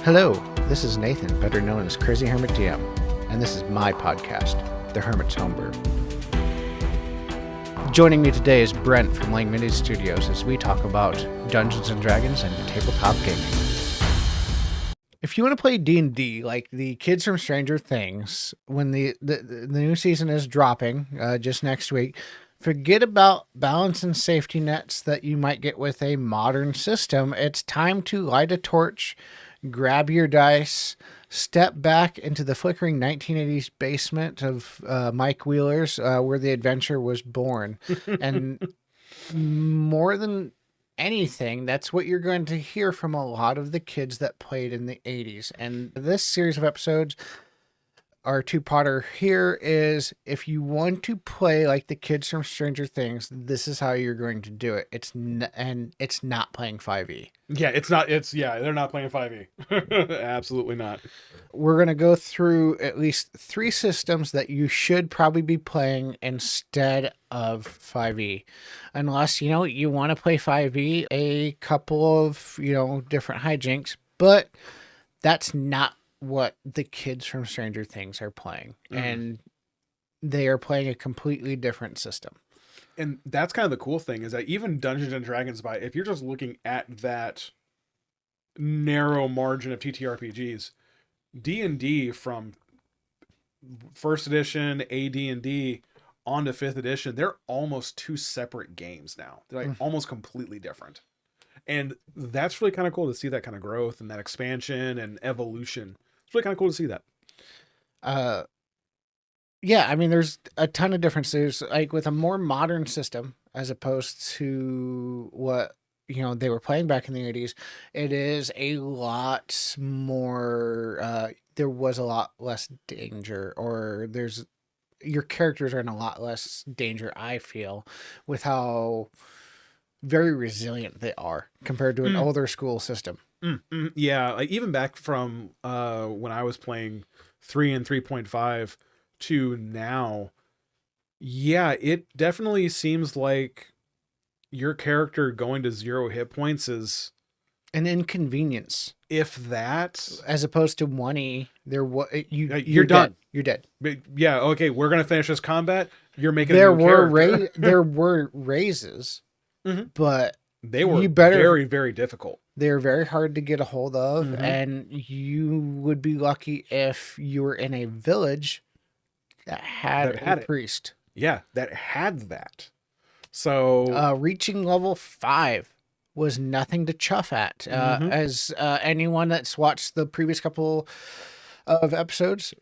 Hello, this is Nathan, better known as CrazyhermitDM, and this is my podcast, The Hermit's Homebrew. Joining me today is Brent from Lang Mini Studios as we talk about Dungeons & Dragons and tabletop gaming. If you want to play D&D like the kids from Stranger Things, when the new season is dropping just next week, forget about balance and safety nets that you might get with a modern system. It's time to light a torch, grab your dice, step back into the flickering 1980s basement of Mike Wheeler's where the adventure was born. And more than anything, that's what you're going to hear from a lot of the kids that played in the 80s. And this series of episodes, our two-parter here, is if you want to play like the kids from Stranger Things, this is how you're going to do it. It's not playing 5e. Yeah, they're not playing 5e. Absolutely not. We're going to go through at least 3 systems that you should probably be playing instead of 5e. Unless, you want to play 5e, a couple of, different hijinks, but that's not what the kids from Stranger Things are playing. And they are playing a completely different system. And that's kind of the cool thing, is that even Dungeons and Dragons, if you're just looking at that narrow margin of TTRPGs, D&D from first edition AD&D on to 5th edition, they're almost 2 separate games now. They're almost completely different. And that's really kind of cool to see that kind of growth and that expansion and evolution. It's really kind of cool to see that. Yeah, I mean, there's a ton of differences, like with a more modern system as opposed to what, they were playing back in the 80s. It is a lot more, there was a lot less danger, or your characters are in a lot less danger, I feel, with how very resilient they are compared to an older school system. Yeah, like even back from when I was playing 3 and 3.5 to now, yeah, it definitely seems like your character going to 0 hit points is an inconvenience. If that, as opposed to 1E, you're done. You're dead. But yeah, okay, we're gonna finish this combat. You're making there a new character. There were raises, but they were very, very difficult. They're very hard to get a hold of, and you would be lucky if you were in a village that had a priest. Yeah, that had that. So reaching level 5 was nothing to chuff at. As anyone that's watched the previous couple of episodes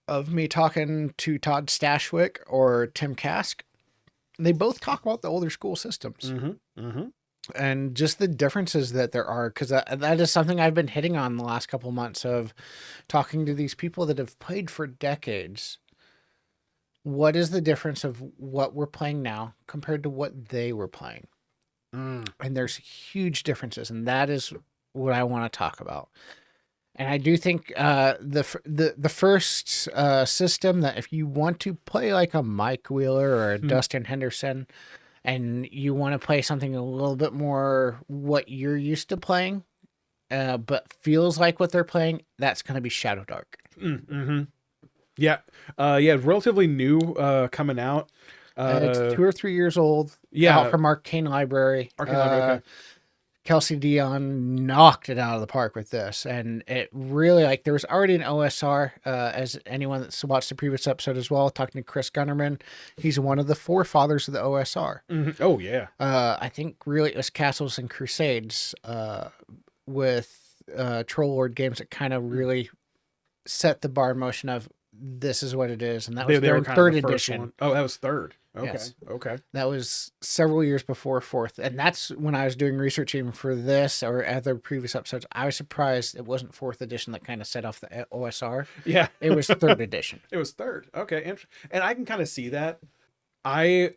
of me talking to Todd Stashwick or Tim Kask, they both talk about the older school systems. And just the differences that there are, because that is something I've been hitting on the last couple months of talking to these people that have played for decades. What is the difference of what we're playing now compared to what they were playing? And there's huge differences, and that is what I want to talk about. And I do think the first system that if you want to play like a Mike Wheeler or a Dustin Henderson, and you want to play something a little bit more what you're used to playing, but feels like what they're playing, that's going to be Shadow Dark. Yeah. Relatively new coming out. It's 2 or 3 years old. Yeah. Out from Arcane Library. Okay. Kelsey Dion knocked it out of the park with this. And it really, there was already an OSR, as anyone that's watched the previous episode as well, talking to Chris Gunnerman. He's one of the forefathers of the OSR. Oh, yeah. I think really it was Castles and Crusades with Troll Lord games that kind of really set the bar in motion of this is what it is. And that was their 3rd edition. One. Oh, that was 3rd. Okay. Yes. Okay. That was several years before 4th. And that's when I was doing research even for this or other previous episodes. I was surprised it wasn't 4th edition that kind of set off the OSR. Yeah. It was 3rd edition. It was 3rd. Okay. And I can kind of see that. Like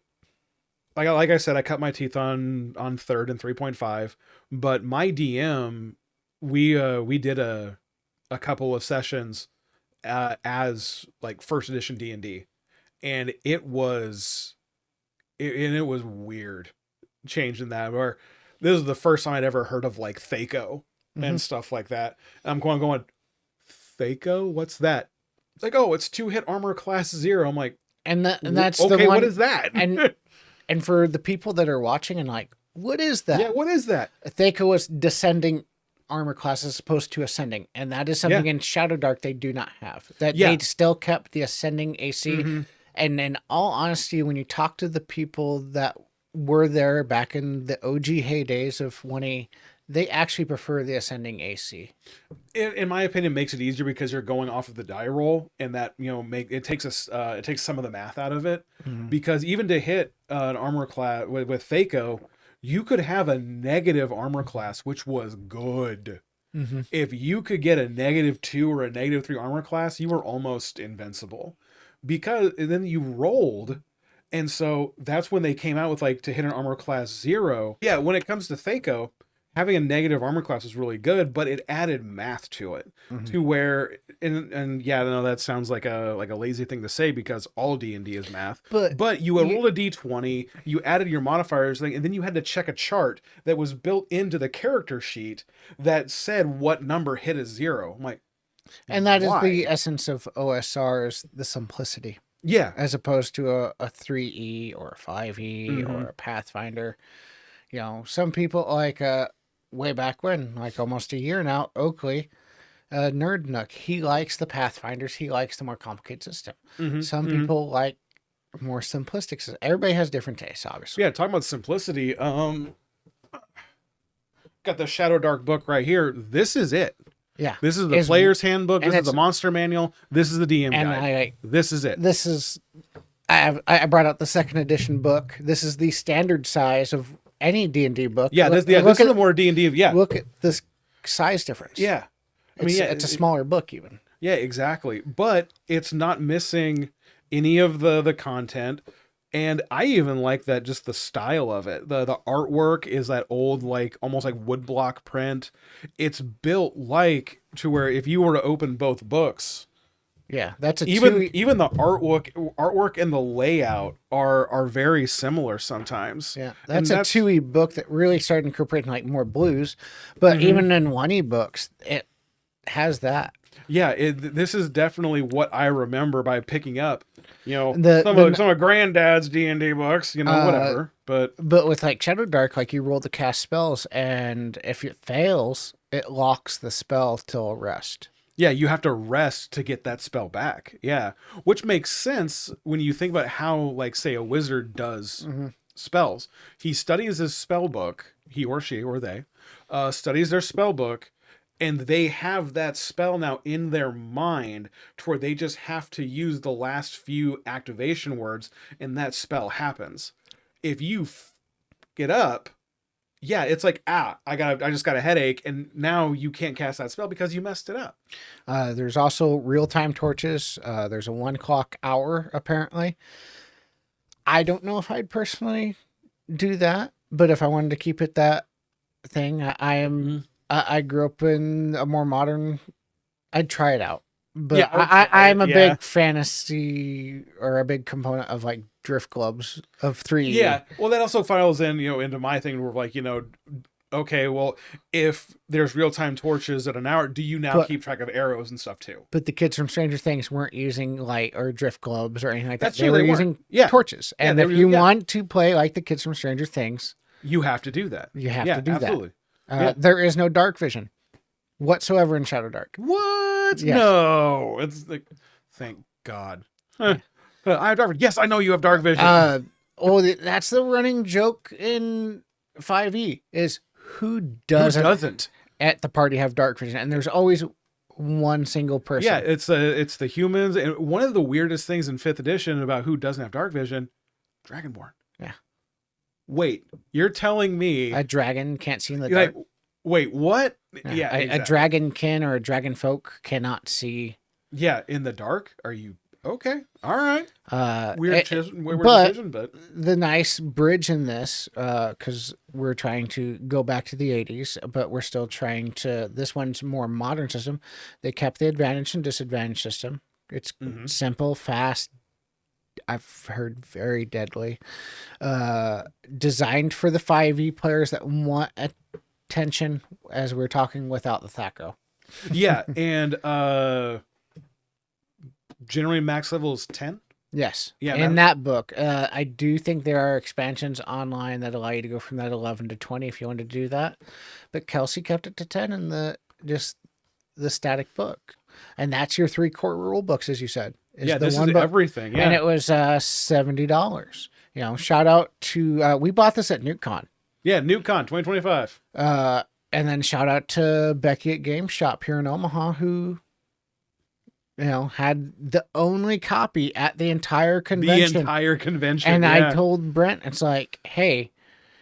I said, I cut my teeth on 3rd and 3.5, but my DM, we did a couple of sessions as like 1st edition D&D. And it was weird changing that. Or this is the first time I'd ever heard of like Thaco and stuff like that. And I'm going, Thaco? What's that? It's like, oh, it's 2-hit armor class 0. I'm like, and that's okay, the one. what is that? And for the people that are watching and like, what is that? Yeah, what is that? Thaco is descending armor class as opposed to ascending, and that is something in Shadow Dark they do not have. That they still kept the ascending AC. And in all honesty, when you talk to the people that were there back in the OG heydays of 1E, they actually prefer the ascending AC. In my opinion, makes it easier because you're going off of the die roll, and that it takes some of the math out of it. Because even to hit an armor class with Thaco, you could have a negative armor class, which was good. If you could get a -2 or a -3 armor class, you were almost invincible. Because then you rolled, and so that's when they came out with like to hit an armor class 0. Yeah, when it comes to Thaco, having a negative armor class was really good, but it added math to it to where and yeah, no, that sounds like a lazy thing to say because all D&D is math. But you rolled a D20, you added your modifiers thing, and then you had to check a chart that was built into the character sheet that said what number hit a 0. I'm like, and that is the essence of OSR, is the simplicity. Yeah. As opposed to a 3E or a 5E or a Pathfinder. You know, some people like way back when, like almost a year now, Oakley, Nerd Nook, he likes the Pathfinders. He likes the more complicated system. Some people like more simplistic system. Everybody has different tastes, obviously. Yeah, talking about simplicity. Got the Shadow Dark book right here. This is it. Yeah. This is the player's handbook. This is the monster manual. This is the DM guide. This is it. This is... I brought out the 2nd edition book. This is the standard size of any D&D book. Yeah, this is the more D&D. Yeah. Look at this size difference. Yeah. It's a smaller book even. Yeah, exactly. But it's not missing any of the content. And I even like that, just the style of it. The artwork is that old, like almost like woodblock print. It's built like to where if you were to open both books, yeah, that's even the artwork and the layout are very similar sometimes. Yeah, that's a 2E book that really started incorporating like more blues, but even in 1E books, it has that. Yeah, this is definitely what I remember by picking up, some of Granddad's D&D books, whatever. But with like Shadow Dark, like you roll to cast spells, and if it fails, it locks the spell till rest. Yeah, you have to rest to get that spell back. Yeah, which makes sense when you think about how, like, say, a wizard does spells. He studies his spell book, he or she or they, studies their spell book, and they have that spell now in their mind to where they just have to use the last few activation words, and that spell happens. If you get up, yeah, it's like, I just got a headache, and now you can't cast that spell because you messed it up. There's also real-time torches. There's a 1 clock hour, apparently. I don't know if I'd personally do that, but if I wanted to keep it that thing, I grew up in a more modern... I'd try it out. But yeah, I'm a big fantasy, or a big component of like drift clubs of 3E. Yeah, well, that also files in, into my thing where like, okay, well, if there's real-time torches at an hour, do you now keep track of arrows and stuff too? But the kids from Stranger Things weren't using light or drift globes or anything like that. That's true, they were using torches. And if you want to play like the kids from Stranger Things, you have to do that. You have to do absolutely. That. There is no dark vision whatsoever in Shadow Dark. What? Yes. No, it's like, thank God. I have dark vision. Yes, I know you have dark vision. That's the running joke in 5e is who doesn't at the party have dark vision, and there's always one single person. Yeah, it's the humans, and one of the weirdest things in 5th edition about who doesn't have dark vision, Dragonborn. Yeah. Wait, you're telling me a dragon can't see in the dark? Wait, what? Yeah, a dragonkin or a dragon folk cannot see. Yeah, in the dark? Are you okay? All right. Weird decision, but the nice bridge in this, because we're trying to go back to the 80s, but we're still trying to. This one's more modern system. They kept the advantage and disadvantage system. It's simple, fast. I've heard very deadly. Designed for the 5e players that want tension as we're talking without the Thaco. Yeah, and generally max level is 10. Yes. Yeah, In that book, I do think there are expansions online that allow you to go from that 11 to 20 if you want to do that. But Kelsey kept it to 10 in the static book. And that's your 3 core rule books, as you said. Yeah, this is everything. Yeah. And it was $70. You know, shout out to we bought this at NewtCon. Yeah, NewtCon 2025. And then shout out to Becky at Game Shop here in Omaha, who, you know, had the only copy at the entire convention. The entire convention. And yeah. I told Brent, it's like, hey,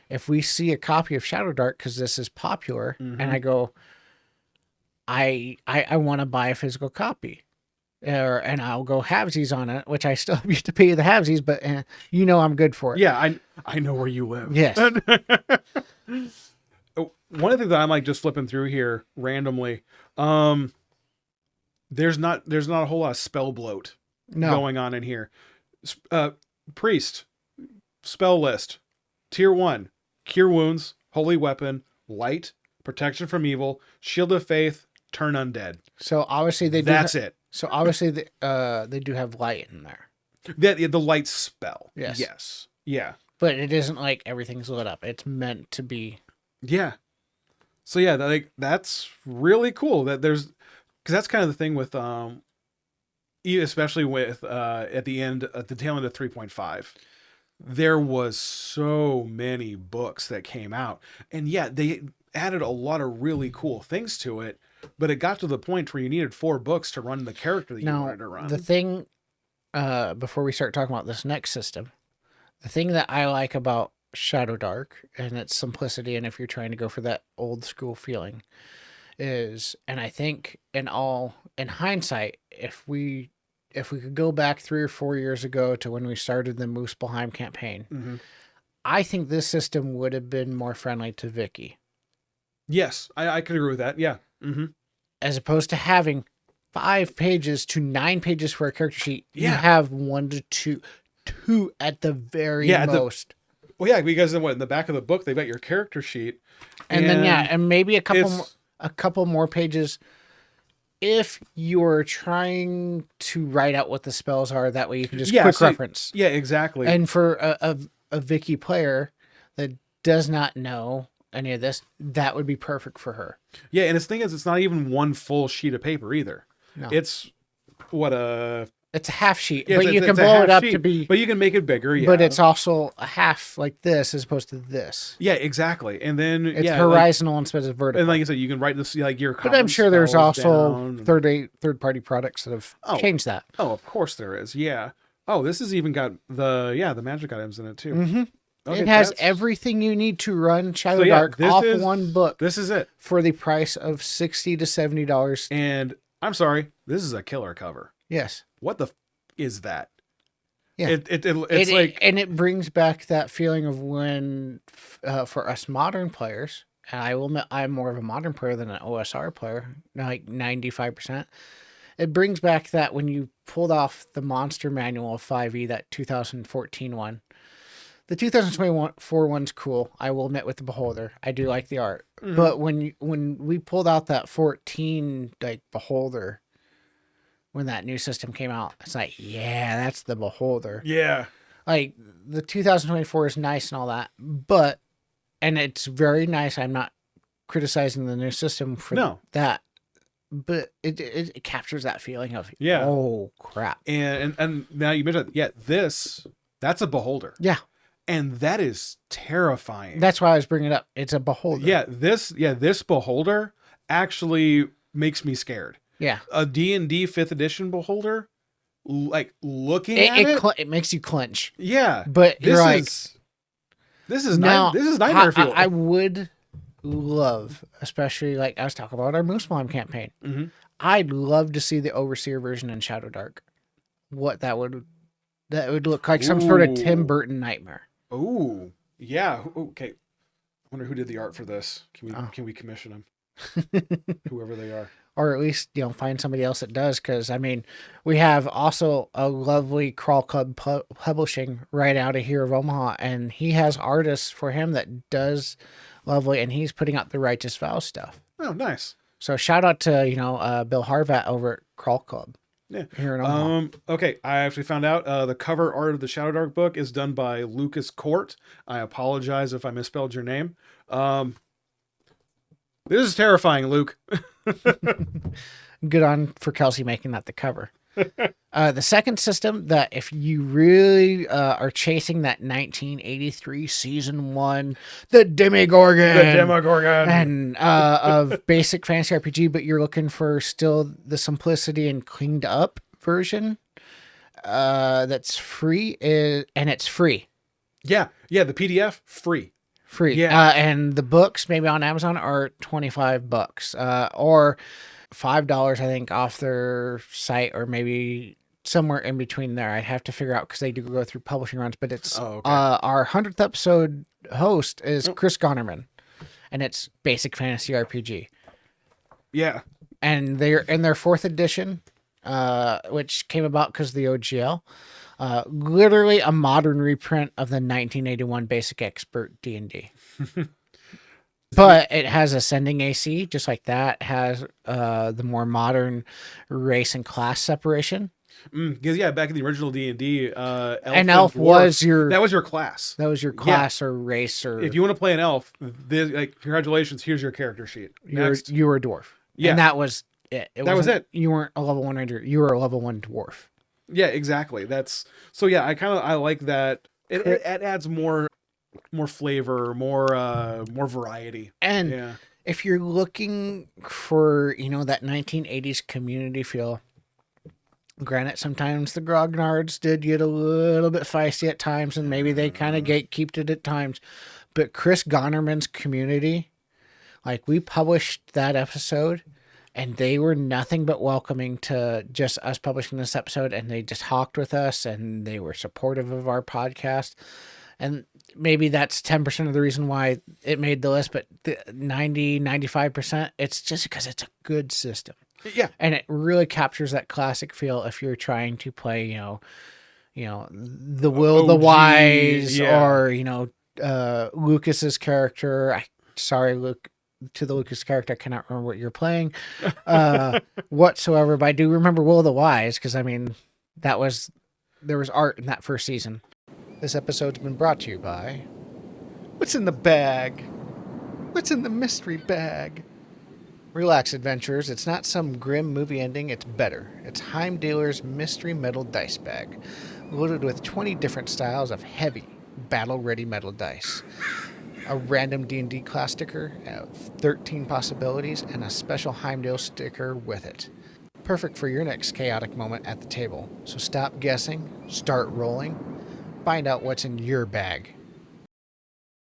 if we see a copy of Shadow Dark, because this is popular, and I go, I want to buy a physical copy. And I'll go halvesies on it, which I still used to pay the halvesies, but you know I'm good for it. Yeah, I know where you live. Yes. One of the things that I'm like just flipping through here randomly, there's not a whole lot of spell bloat going on in here. Priest, spell list, tier 1, cure wounds, holy weapon, light, protection from evil, shield of faith, turn undead. So obviously That's it. So obviously they do have light in there. The light spell. Yes. Yeah. But it isn't like everything's lit up. It's meant to be. Yeah. So yeah, that's really cool that there's, because that's kind of the thing with especially with at the tail end of 3.5, there was so many books that came out, and yeah, they added a lot of really cool things to it, but it got to the point where you needed 4 books to run the character that you wanted to run. The thing, before we start talking about this next system, the thing that I like about Shadow Dark and its simplicity, and if you're trying to go for that old school feeling, is, and I think in hindsight, if we could go back 3 or 4 years ago to when we started the Muspelheim campaign, I think this system would have been more friendly to Vicky. Yes, I could agree with that. Yeah. As opposed to having 5 pages to 9 pages for a character sheet, you Yeah. have 1 to 2 at the very most. Well, yeah, because in the back of the book they've got your character sheet, and then and maybe a couple more pages if you're trying to write out what the spells are. That way you can just quick reference. Yeah, exactly. And for a Vicky player that does not know any of this, that would be perfect for her. Yeah, and the thing is, it's not even 1 full sheet of paper either. No. It's it's a half sheet, yeah, but you can blow it up to be. But you can make it bigger. Yeah, but it's also a half like this as opposed to this. Yeah, exactly. And then it's horizontal instead of vertical. And like you said, you can write this like your. But I'm sure there's also third party products that have changed that. Oh, of course there is. Yeah. Oh, this has even got the magic items in it too. Okay, it has everything you need to run Shadow Dark off 1 book. This is it for the price of $60 to $70. And I'm sorry, this is a killer cover. Yes. What the is that? Yeah. It's like, and it brings back that feeling of when for us modern players, and I will admit I'm more of a modern player than an OSR player, like 95%. It brings back that when you pulled off the Monster Manual of 5e, that 2014 one. The 2024 one's cool. I will admit with the Beholder, I do like the art. But when we pulled out that 14 like Beholder, when that new system came out, it's like, yeah, that's the Beholder. Yeah. Like the 2024 is nice and all that, and it's very nice. I'm not criticizing the new system for that, but it captures that feeling of oh crap. And now you mentioned that's a Beholder. Yeah. And that is terrifying. That's why I was bringing it up. It's a Beholder. Yeah, this Beholder actually makes me scared. Yeah. A D&D 5th edition Beholder, like looking at it, it makes you clench. Yeah. But you're like, this is nightmare fuel. I would love, especially like I was talking about our Muspelheim campaign. I'd love to see the Overseer version in Shadow Dark. What that would look like some sort of Tim Burton nightmare. Oh, yeah. Okay. I wonder who did the art for this. Can we commission them? Whoever they are. Or at least, find somebody else that does. Because, I mean, we have also a lovely Crawl Club publishing right out of here of Omaha. And he has artists for him that does lovely, and he's putting out the Righteous Vow stuff. Oh, nice. So shout out to Bill Harvat over at Crawl Club. Yeah. Here in Omaha. Okay, I actually found out the cover art of the Shadow Dark book is done by Lucas Court. I apologize if I misspelled your name. This is terrifying, Luke. Good on for Kelsey making that the cover. The second system that if you really are chasing that 1983 season 1, the Demogorgon, and of basic fantasy RPG, but you're looking for still the simplicity and cleaned up version that's free, and it's free. Yeah, the PDF free. Yeah, and the books maybe on Amazon are $25 or $5, I think, off their site, or maybe somewhere in between there. I'd have to figure out because they do go through publishing runs. But it's our 100th episode host is Chris Gonnerman, and it's basic fantasy RPG. Yeah, and they're in their 4th edition, which came about because of the OGL. Literally a modern reprint of the 1981 Basic Expert D&D. But it has ascending AC, just like that. It has the more modern race and class separation. Because back in the original D&D, elf was your class. That was your class or race, or if you want to play an elf, congratulations, here's your character sheet. You were a dwarf. Yeah, and that was it. That was it. You weren't a level 1 ranger. You were a level 1 dwarf. Yeah, exactly. I like that. It adds more flavor, more variety. And if you're looking for, that 1980s community feel, granted, sometimes the grognards did get a little bit feisty at times, and maybe they kind of gatekeeped it at times. But Chris Gonnerman's community, like, we published that episode, and they were nothing but welcoming to just us publishing this episode, and they just hawked with us, and they were supportive of our podcast. And maybe that's 10% of the reason why it made the list, but the 95%, it's just because it's a good system. Yeah. And it really captures that classic feel if you're trying to play, the Will of the Wise, or, Lucas's character. Sorry, Luke. To the Lucas character, I cannot remember what you're playing whatsoever, but I do remember Will of the Wise, because there was art in that first season. This episode's been brought to you by What's in the Bag? What's in the mystery bag? Relax, adventurers. It's not some grim movie ending, it's better. It's Heimdaller's mystery metal dice bag, loaded with 20 different styles of heavy, battle-ready metal dice. A random D&D class sticker, 13 possibilities, and a special Heimdall sticker with it. Perfect for your next chaotic moment at the table. So stop guessing, start rolling, find out what's in your bag.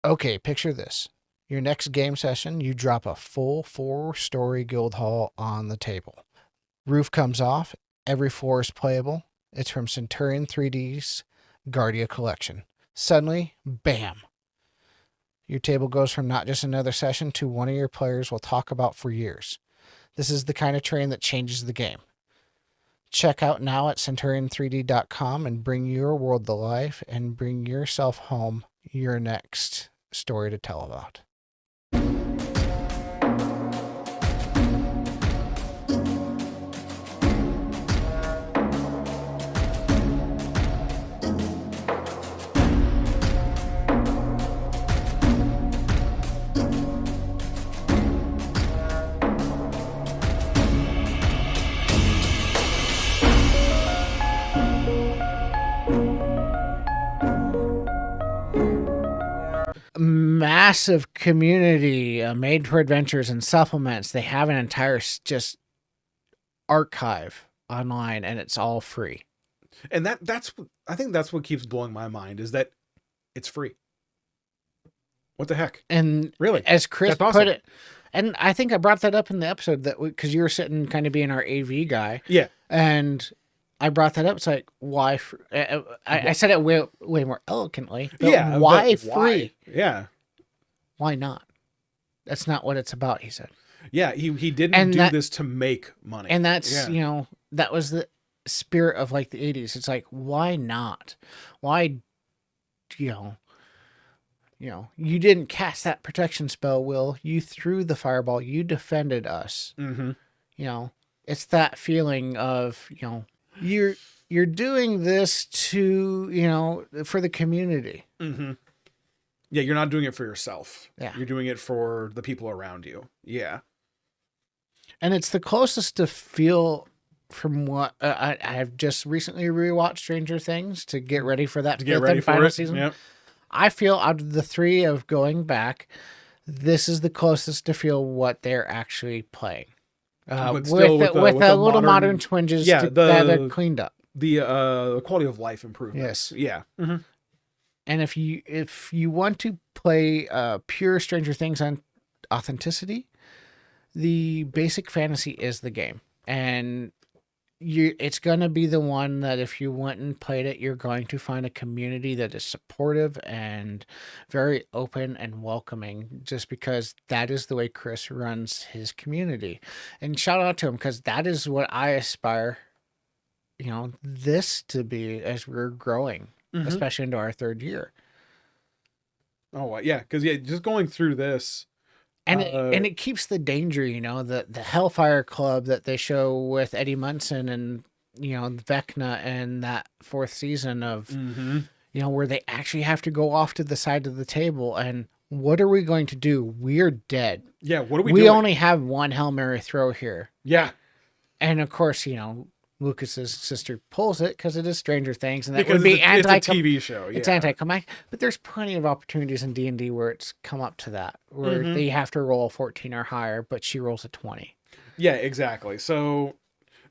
Okay, picture this. Your next game session, you drop a full 4-story guild hall on the table. Roof comes off, every floor is playable. It's from Centurion 3D's Guardia collection. Suddenly, bam! Your table goes from not just another session to one of your players will talk about for years. This is the kind of terrain that changes the game. Check out now at centurion3d.com and bring your world to life and bring yourself home your next story to tell about. Massive community made for adventures and supplements. They have an entire just archive online, and it's all free. And I think that's what keeps blowing my mind, is that it's free. What the heck? And really, as Chris put it, and I think I brought that up in the episode that because you were sitting kind of being our AV guy. Yeah. And I brought that up. It's like, why? I said it way more eloquently. But why free? Yeah. Why not? That's not what it's about, he said. Yeah, he didn't do this to make money. And that's, that was the spirit of like the 80s. It's like, why not? Why, you didn't cast that protection spell, Will. You threw the fireball. You defended us. Mm-hmm. It's that feeling of, you're doing this to, for the community. Mm-hmm. Yeah, you're not doing it for yourself. Yeah. You're doing it for the people around you. Yeah. And it's the closest to feel from what I've just recently rewatched Stranger Things to get ready for that fifth and final season. Yep. I feel out of the three of going back, this is the closest to feel what they're actually playing. But with still the little modern twinges that are cleaned up. The quality of life improvements. Yes. Yeah. Mm-hmm. And if you want to play pure Stranger Things on authenticity, the basic fantasy is the game. And it's going to be the one that if you went and played it, you're going to find a community that is supportive and very open and welcoming, just because that is the way Chris runs his community. And shout out to him, because that is what I aspire, this to be as we're growing, especially into our third year. Oh, yeah. Because, just going through this. And it keeps the danger, the Hellfire Club that they show with Eddie Munson and, Vecna and that fourth season of, where they actually have to go off to the side of the table and what are we going to do? We're dead. Yeah, what are we doing? We only have one Hail Mary throw here. Yeah. And of course, Lucas's sister pulls it because it is Stranger Things, and that because would be it's a TV show. Yeah. It's anti-climactic, but there's plenty of opportunities in D&D where it's come up to that, where they have to roll a 14 or higher, but she rolls a 20. Yeah, exactly. So,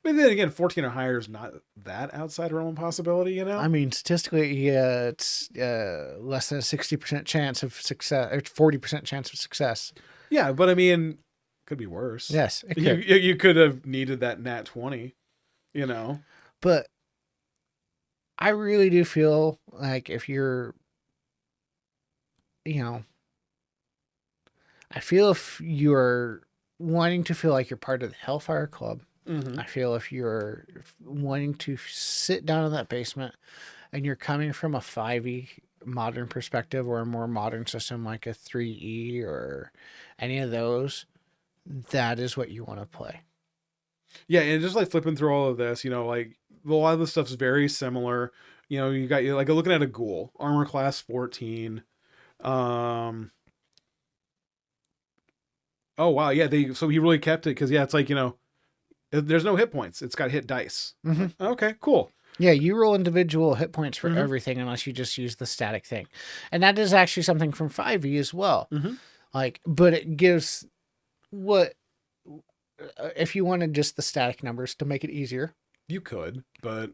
but then again, 14 or higher is not that outside realm possibility, I mean, statistically, it's less than a 60% chance of success, or 40% chance of success. Yeah, but I mean, could be worse. Yes, it could. You could have needed that nat 20. But I really do feel like if you're, I feel if you're wanting to feel like you're part of the Hellfire Club, I feel if you're wanting to sit down in that basement and you're coming from a 5e modern perspective or a more modern system like a 3e or any of those, that is what you want to play. Yeah, and just like flipping through all of this, like a lot of the stuff's very similar. You got like looking at a ghoul, armor class 14. Oh wow, yeah, so he really kept it because it's like there's no hit points. It's got hit dice. Okay, cool. Yeah, you roll individual hit points for everything unless you just use the static thing, and that is actually something from 5e as well. But it gives what. If you wanted just the static numbers to make it easier, you could, but...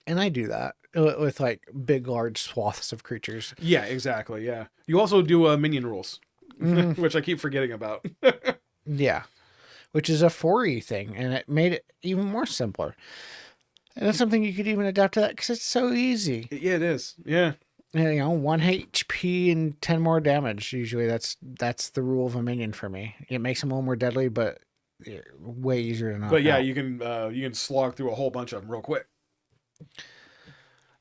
And I do that with like big, large swaths of creatures. Yeah, exactly, yeah. You also do minion rules, which I keep forgetting about. Yeah, which is a 4e thing, and it made it even more simpler. And it's something you could even adapt to that because it's so easy. Yeah, it is, yeah. 1 HP and 10 more damage. Usually that's the rule of a minion for me. It makes them a little more deadly, but way easier to knock But yeah, out. you can slog through a whole bunch of them real quick.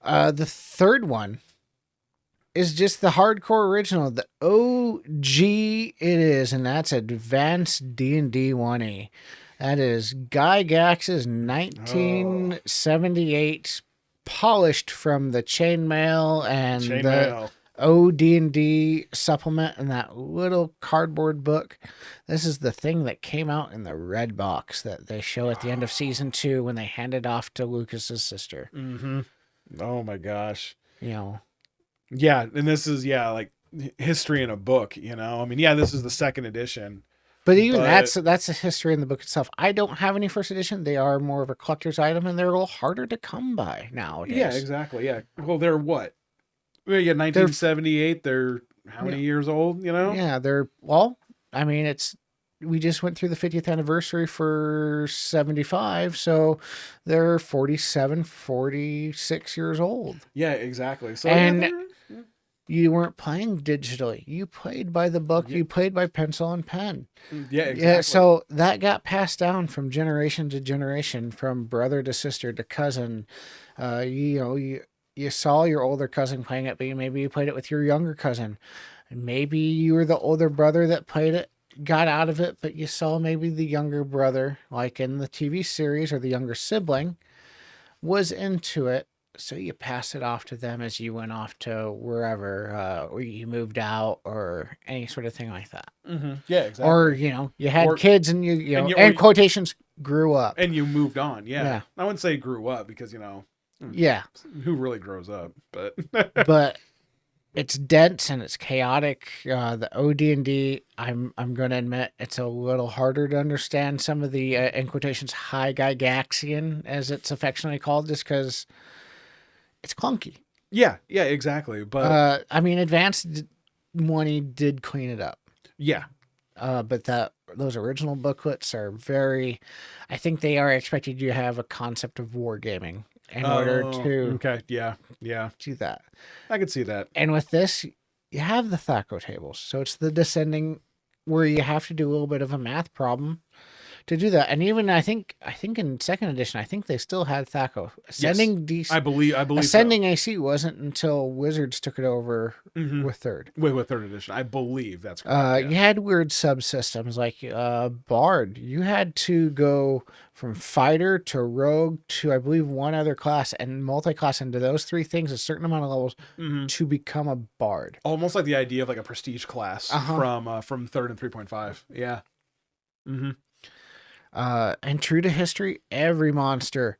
The third one is just the hardcore original, the OG it is, and that's Advanced D&D 1E. That is Guy Gax's 1978 polished from the chainmail and the OD&D supplement and that little cardboard book. This is the thing that came out in the red box that they show at the end of season 2 when they hand it off to Lucas's sister. Oh my gosh. Yeah, and this is like history in a book, I mean, this is the second edition. But even that's a history in the book itself. I don't have any first edition. They are more of a collector's item, and they're a little harder to come by nowadays. Yeah, exactly. Yeah. Well, they're what? Yeah, 1978. They're how many years old? Yeah, I mean, we just went through the 50th anniversary for 75, so they're 47, 46 years old. Yeah, exactly. So you weren't playing digitally. You played by the book. Yeah. You played by pencil and pen. Yeah, exactly. Yeah, so that got passed down from generation to generation, from brother to sister to cousin. You saw your older cousin playing it, but maybe you played it with your younger cousin. maybe you were the older brother that played it, got out of it, but you saw maybe the younger brother, like in the TV series, or the younger sibling, was into it. So you pass it off to them as you went off to wherever, or you moved out, or any sort of thing like that. Yeah, exactly. Or, you had kids and and quotations, grew up. And you moved on. Yeah. I wouldn't say grew up because, yeah, who really grows up? But but it's dense and it's chaotic. The OD&D, I'm going to admit, it's a little harder to understand some of the, in quotations, high Gygaxian, as it's affectionately called, just because it's clunky. Yeah, exactly. But Advanced Money did clean it up. Yeah. But those original booklets are very, I think they are expected you to have a concept of wargaming in order to do that. I could see that. And with this, you have the Thaco tables. So it's the descending where you have to do a little bit of a math problem to do that. And even I think in second edition, I think they still had Thaco. Ascending DC, I believe Ascending AC wasn't until Wizards took it over with third. With third edition. I believe that's correct. You had weird subsystems like Bard. You had to go from fighter to rogue to, I believe, one other class, and multi-class into those three things, a certain amount of levels to become a Bard. Almost like the idea of like a prestige class from third and 3.5. Yeah. And true to history, every monster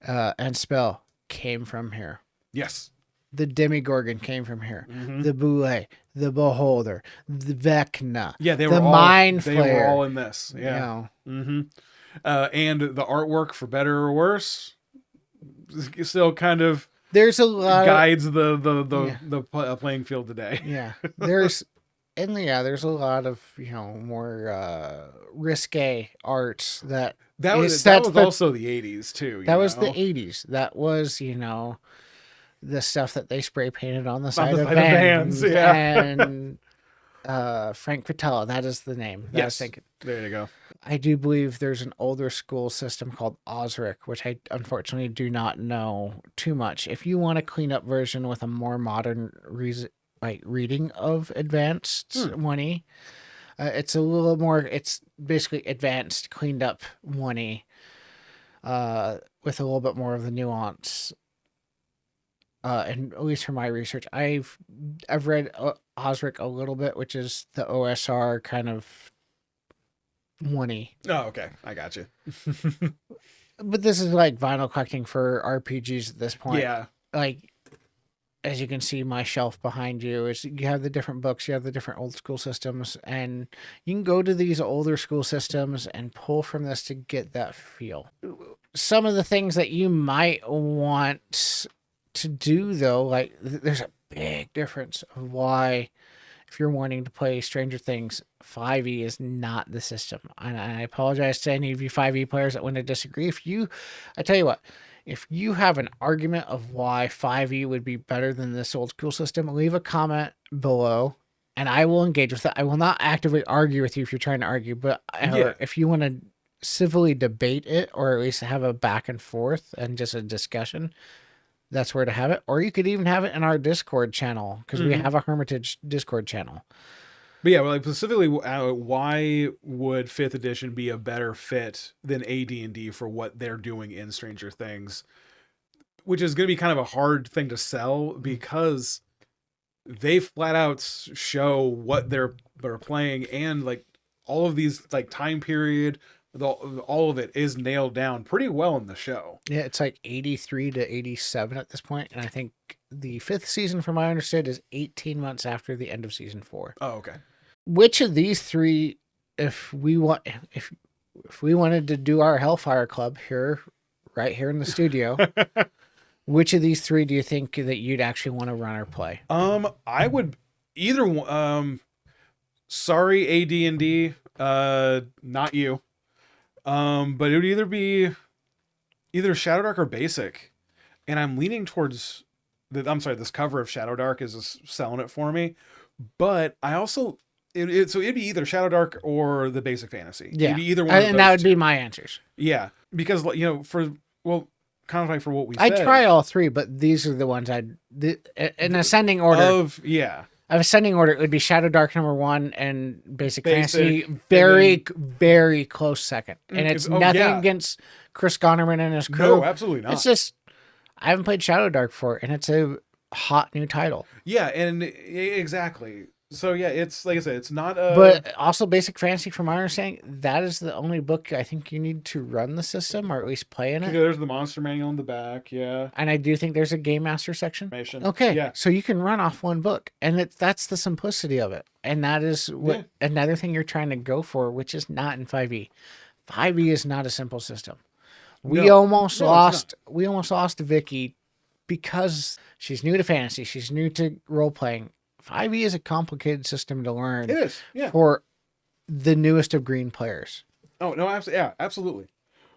and spell came from here. Yes. The Demigorgon came from here. The Boule, the Beholder, the Vecna. Yeah, they were all in this. Yeah. And the artwork, for better or worse, still kind of there's a lot guides the playing field today. Yeah. There's a lot of more risque art that was also the 80s too. That was the 80s. That was the stuff that they spray painted on the side of vans. And Frank Vitella, that is the name. That I was thinking. There you go. I do believe there's an older school system called Osric, which I unfortunately do not know too much. If you want a clean up version with a more modern reading of Advanced Money, it's a little more, it's basically advanced, cleaned up Money with a little bit more of the nuance. And at least from my research, I've read Osric a little bit, which is the OSR kind of Money. Oh, okay. I got you. But this is like vinyl collecting for RPGs at this point. Yeah. Like, as you can see, my shelf behind you is you have the different books, you have the different old school systems, and you can go to these older school systems and pull from this to get that feel. Some of the things that you might want to do, though, like there's a big difference of why, if you're wanting to play Stranger Things, 5e is not the system. And I apologize to any of you 5e players that want to disagree. I tell you what, if you have an argument of why 5e would be better than this old school system, leave a comment below and I will engage with it. I will not actively argue with you if you're trying to argue, but if you want to civilly debate it, or at least have a back and forth and just a discussion, that's where to have it. Or you could even have it in our Discord channel, because we have a Hermitage Discord channel. But yeah, like specifically, why would 5th edition be a better fit than AD&D for what they're doing in Stranger Things? Which is going to be kind of a hard thing to sell, because they flat out show what they're playing, and like all of these like time period, all of it is nailed down pretty well in the show. Yeah, it's like 83 to 87 at this point, and I think the 5th season, from what I understood, is 18 months after the end of season 4. Oh, okay. Which of these three, if we wanted to do our Hellfire Club right here in the studio, which of these three do you think that you'd actually want to run or play? I would either one. Sorry, AD&D, not you. But it would either be Shadow Dark or Basic, and I'm leaning towards this cover of Shadow Dark is just selling it for me. But I also so it'd be either Shadow Dark or the Basic Fantasy. Yeah, it'd be either one, of those that would two. be my answers. Yeah, because kind of like for what we I'd said, try all three, but these are the ones in ascending order. ascending order, it would be Shadow Dark number 1 and Basic Fantasy. and Very close second. And it's nothing against Chris Gonnerman and his crew. No, absolutely not. It's just, I haven't played Shadow Dark before, and it's a hot new title. Yeah, and exactly. So yeah, it's like I said, it's not a. But also, Basic Fantasy, from my understanding, that is the only book I think you need to run the system or at least play in it. There's the monster manual in the back, yeah. And I do think there's a Game Master section. Okay, yeah. So you can run off one book, and that's the simplicity of it. And that is what another thing you're trying to go for, which is not in 5e. 5e is not a simple system. We almost lost Vicky because she's new to fantasy. She's new to role playing. 5e is a complicated system to learn. It is, yeah. For the newest of green players. Oh, no, absolutely.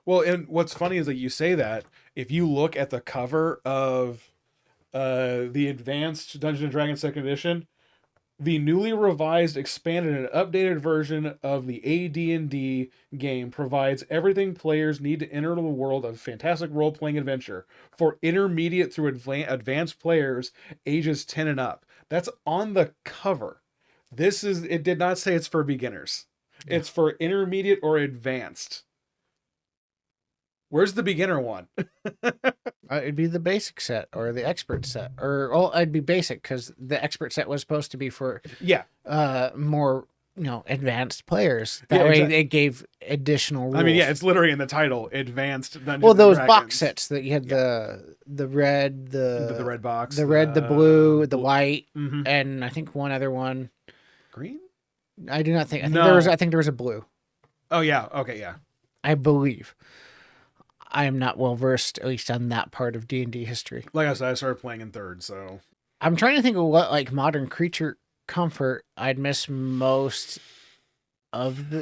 Well, and what's funny is that you say that, if you look at the cover of the Advanced Dungeons & Dragons 2nd Edition, the newly revised, expanded, and updated version of the AD&D game provides everything players need to enter the world of fantastic role-playing adventure for intermediate through advanced players ages 10 and up. That's on the cover. It did not say it's for beginners. Yeah. It's for intermediate or advanced. Where's the beginner one? It'd be the basic set or the expert set, it'd be basic because the expert set was supposed to be for more advanced players. That way they gave additional rules. I mean, it's literally in the title, Advanced Dungeons. Well, those box sets that you had the red, the red box, the red, the blue, the white, and I think one other one. Green? I do not think. I think there was a blue. Oh yeah. Okay. Yeah. I believe. I am not well versed, at least on that part of D&D history. Like I said, I started playing in 3rd, so I'm trying to think of what modern creature comfort I'd miss most of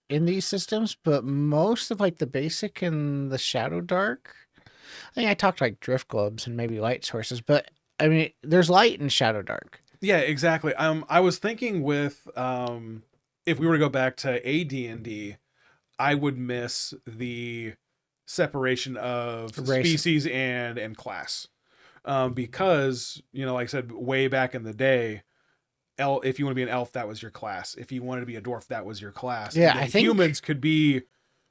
in these systems, but most of the basic and the Shadow Dark. I think I talked drift globes and maybe light sources, but I mean, there's light in Shadow Dark. Yeah, exactly. I was thinking with if we were to go back to AD&D, I would miss the separation of species and class, because like I said, way back in the day, if you want to be an elf, that was your class. If you wanted to be a dwarf, that was your class. Yeah, I think humans could be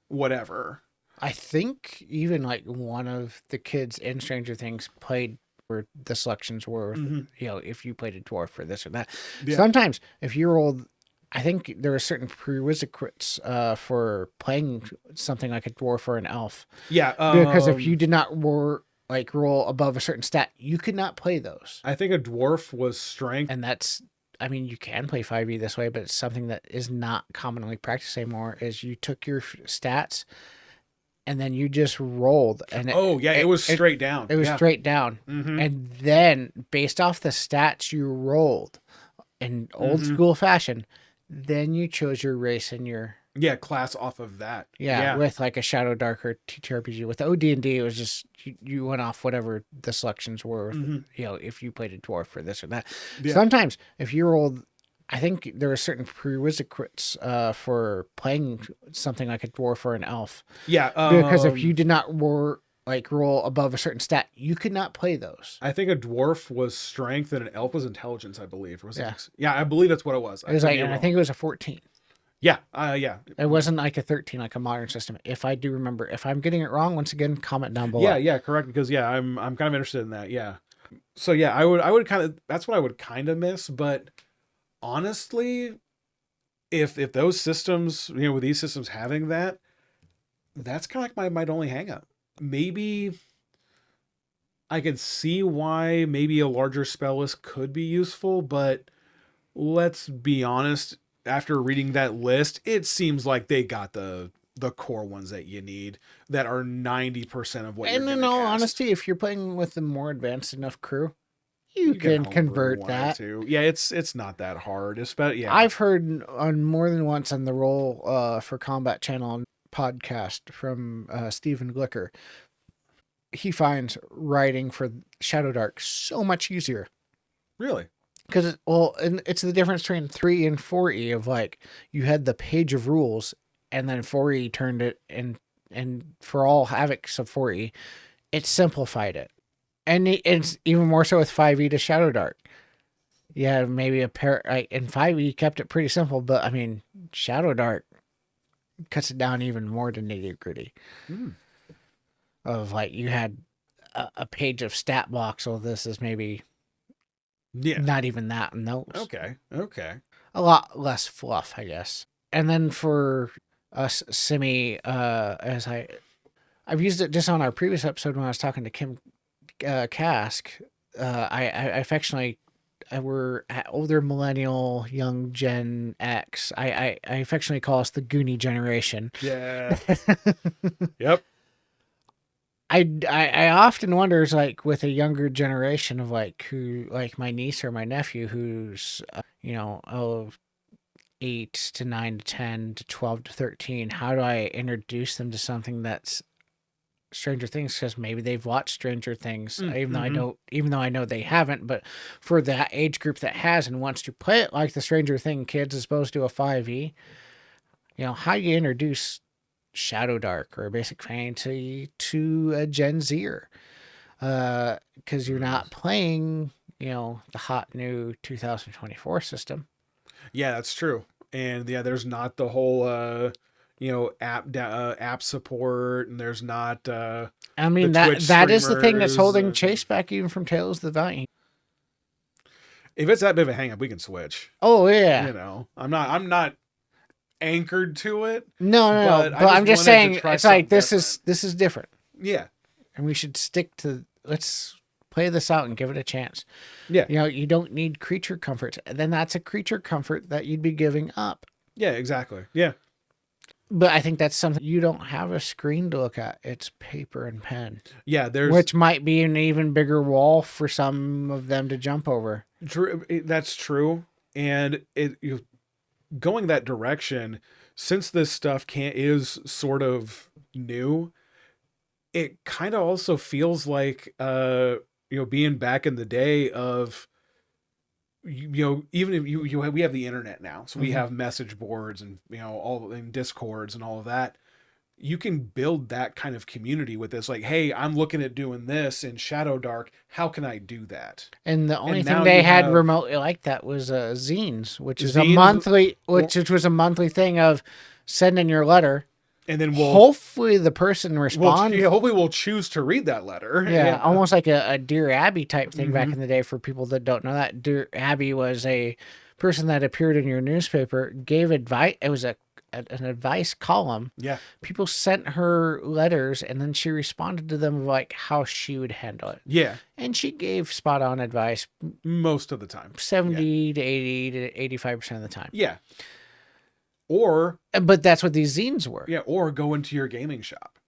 whatever. I think even one of the kids in Stranger Things played where the selections were, if you played a dwarf or this or that. Yeah. Sometimes if you rolled, I think there are certain prerequisites for playing something like a dwarf or an elf. Yeah. Because if you did not roll above a certain stat, you could not play those. I think a dwarf was strength. And you can play 5e this way, but it's something that is not commonly practiced anymore, is you took your stats and then you just rolled. And it was straight down. It was straight down. Mm-hmm. And then based off the stats you rolled in old school fashion, then you chose your race and your class off of that. With a Shadow Dark or TTRPG. With OD&D, it was just you went off whatever the selections were. If you played a dwarf or this or that. Yeah. Sometimes if you rolled, I think there are certain prerequisites for playing something like a dwarf or an elf. Yeah, because if you did not roll above a certain stat, you could not play those. I think a dwarf was strength and an elf was intelligence, I believe. I believe that's what it was. It was and I think it was a 14. Yeah, It wasn't a 13 like a modern system. If I do remember, if I'm getting it wrong, once again, comment down below. Yeah, correct. Because I'm kind of interested in that. Yeah. So I would kind of, that's what I would kind of miss. But honestly, if those systems, with these systems having that, that's kind of my only hang up. Maybe I could see why maybe a larger spell list could be useful, but let's be honest, after reading that list, it seems like they got the core ones that you need that are 90% of what you're going to cast. And in all honesty, if you're playing with a more advanced enough crew, you can convert that. Yeah, it's not that hard. I've heard on more than once on the Roll for Combat channel podcast from Stephen Glicker, he finds writing for Shadow Dark so much easier. Really? Because and it's the difference between 3 and 4e of you had the page of rules, and then 4e turned it and for all havocs of 4e, it simplified it, and it's even more so with 5e to Shadow Dark. Yeah, maybe a pair. In 5e, kept it pretty simple, but I mean, Shadow Dark cuts it down even more to nitty gritty. Of like, you had a page of stat blocks. So this is maybe not even that in those. Okay. A lot less fluff, I guess. And then for us, Simi, I've used it just on our previous episode when I was talking to Kim Cask. I affectionately, we're older millennial, young Gen X. I affectionately call us the Goonie generation. Yeah. Yep. I often wonder, is like with a younger generation of like who, like my niece or my nephew, who's 8 to 9 to 10 to 12 to 13, how do I introduce them to something that's Stranger Things? Because maybe they've watched Stranger Things, even though I know they haven't. But for that age group that has and wants to play it like the Stranger Thing kids as opposed to a 5e, how you introduce Shadow Dark or Basic Fantasy to a Gen Zer, because you're not playing, the hot new 2024 system. Yeah, that's true. And yeah, there's not the whole app support, and there's not I mean, that is the thing that's holding Chase back even from Tales of the Valiant. If it's that big of a hang up, we can switch. Oh yeah. I'm not anchored to it. No. But I'm just saying, it's like this is different. Yeah. And we should stick to, let's play this out and give it a chance. Yeah. You don't need creature comforts. Then that's a creature comfort that you'd be giving up. Yeah, exactly. Yeah. But I think that's something, you don't have a screen to look at. It's paper and pen. Yeah, which might be an even bigger wall for some of them to jump over. That's true. And going that direction, since this stuff is sort of new, it kind of also feels like being back in the day of even if we have the internet now, so we have message boards and all in Discords and all of that. You can build that kind of community with this, like, hey, I'm looking at doing this in Shadow Dark. How can I do that? And the only thing they had remotely like that was zines, which was a monthly thing of sending your letter. And then hopefully the person responds. Hopefully we'll choose to read that letter. Yeah, almost like a Dear Abby type thing back in the day. For people that don't know that, Dear Abby was a person that appeared in your newspaper, gave advice. It was an advice column. Yeah. People sent her letters, and then she responded to them like how she would handle it. Yeah. And she gave spot on advice most of the time. 70 to 80 to 85% of the time. Yeah. But that's what these zines were. Yeah, or go into your gaming shop.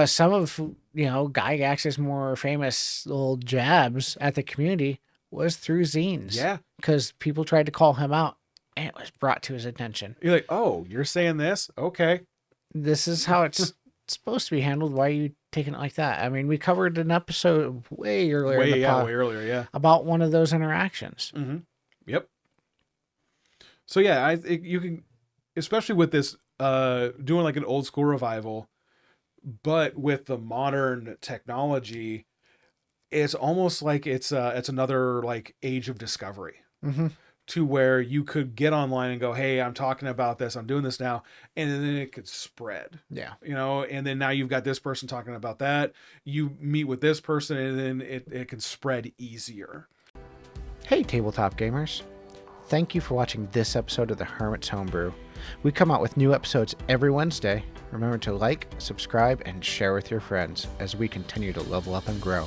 Some of Gygax's more famous little jabs at the community was through zines. Yeah. Because people tried to call him out, and it was brought to his attention. You're like, oh, you're saying this? Okay. This is how it's supposed to be handled. Why are you taking it like that? I mean, we covered an episode way earlier. Way earlier, about one of those interactions. Mm-hmm. Yep. So yeah, you can, especially with this, doing like an old school revival, but with the modern technology, it's almost like it's another like age of discovery. Mm-hmm. To where you could get online and go, hey, I'm talking about this, I'm doing this now, and then it could spread. Yeah. And then now you've got this person talking about that. You meet with this person, and then it can spread easier. Hey, tabletop gamers. Thank you for watching this episode of the Hermit's Homebrew. We come out with new episodes every Wednesday. Remember to like, subscribe, and share with your friends as we continue to level up and grow.